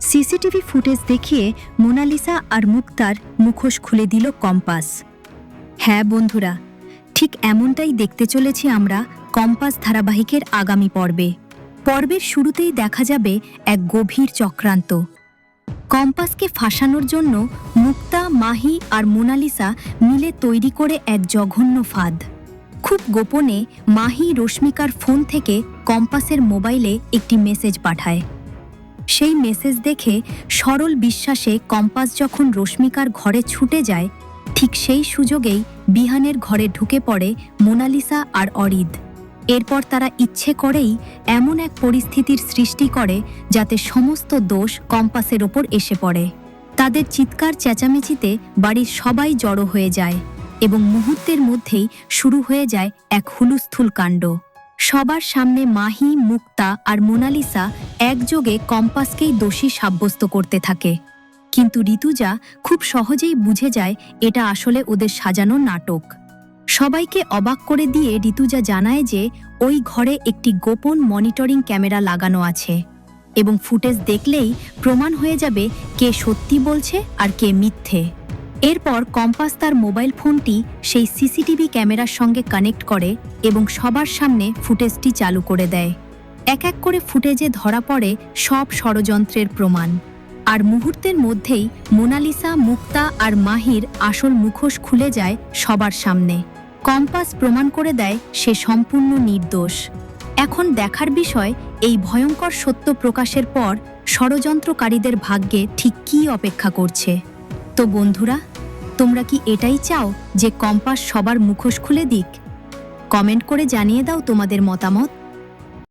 CCTV footage দেখিয়ে Mona Lisa আর মুক্তার মুখোশ খুলে দিল কম্পাস। হ্যাঁ বন্ধুরা, ঠিক এমনটাই দেখতে চলেছি আমরা কম্পাস ধারাবাহিকের আগামী পর্বে। পর্বের শুরুতেই দেখা যাবে এক গভীর চক্রান্ত। কম্পাসকে ফাঁসানোর জন্য মুক্তা, মাহি আর মোনালিসা মিলে তৈরি করে এক জঘন্য ফাঁদ। খুব গোপনে মাহি রশ্মিকার ফোন থেকে কম্পাসের মোবাইলে একটি মেসেজ পাঠায়। সেই মেসেজ দেখে সরল বিশ্বাসে কম্পাস যখন রশ্মিকার ঘরে ছুটে যায়, ঠিক সেই সুযোগেই বিহানের ঘরে ঢুকে পড়ে মোনালিসা আর অরিদ। এরপর তারা ইচ্ছে করেই এমন এক পরিস্থিতির সৃষ্টি করে যাতে সমস্ত দোষ কম্পাসের ওপর এসে পড়ে। তাদের চিৎকার চেঁচামেচিতে বাড়ির সবাই জড়ো হয়ে যায় এবং মুহূর্তের মধ্যেই শুরু হয়ে যায় এক হুলুস্থুল কাণ্ড। সবার সামনে মাহি, মুক্তা আর মোনালিসা একযোগে কম্পাসকেই দোষী সাব্যস্ত করতে থাকে। কিন্তু ঋতুজা খুব সহজেই বুঝে যায় এটা আসলে ওদের সাজানো নাটক। সবাইকে অবাক করে দিয়ে ঋতুজা জানায় যে ওই ঘরে একটি গোপন মনিটরিং ক্যামেরা লাগানো আছে এবং ফুটেজ দেখলেই প্রমাণ হয়ে যাবে কে সত্যি বলছে আর কে মিথ্যে। এরপর কম্পাস তার মোবাইল ফোনটি সেই সিসিটিভি ক্যামেরার সঙ্গে কানেক্ট করে এবং সবার সামনে ফুটেজটি চালু করে দেয়। এক এক করে ফুটেজে ধরা পড়ে সব ষড়যন্ত্রের প্রমাণ। আর মুহূর্তের মধ্যেই মোনালিসা, মুক্তা আর মাহির আসল মুখোশ খুলে যায় সবার সামনে। কম্পাস প্রমাণ করে দেয় সে সম্পূর্ণ নির্দোষ। এখন দেখার বিষয় এই ভয়ঙ্কর সত্য প্রকাশের পর ষড়যন্ত্রকারীদের ভাগ্যে ঠিক কী অপেক্ষা করছে। তো বন্ধুরা, তোমরা কি এটাই চাও যে কম্পাস সবার মুখোশ খুলে দিক? কমেন্ট করে জানিয়ে দাও তোমাদের মতামত।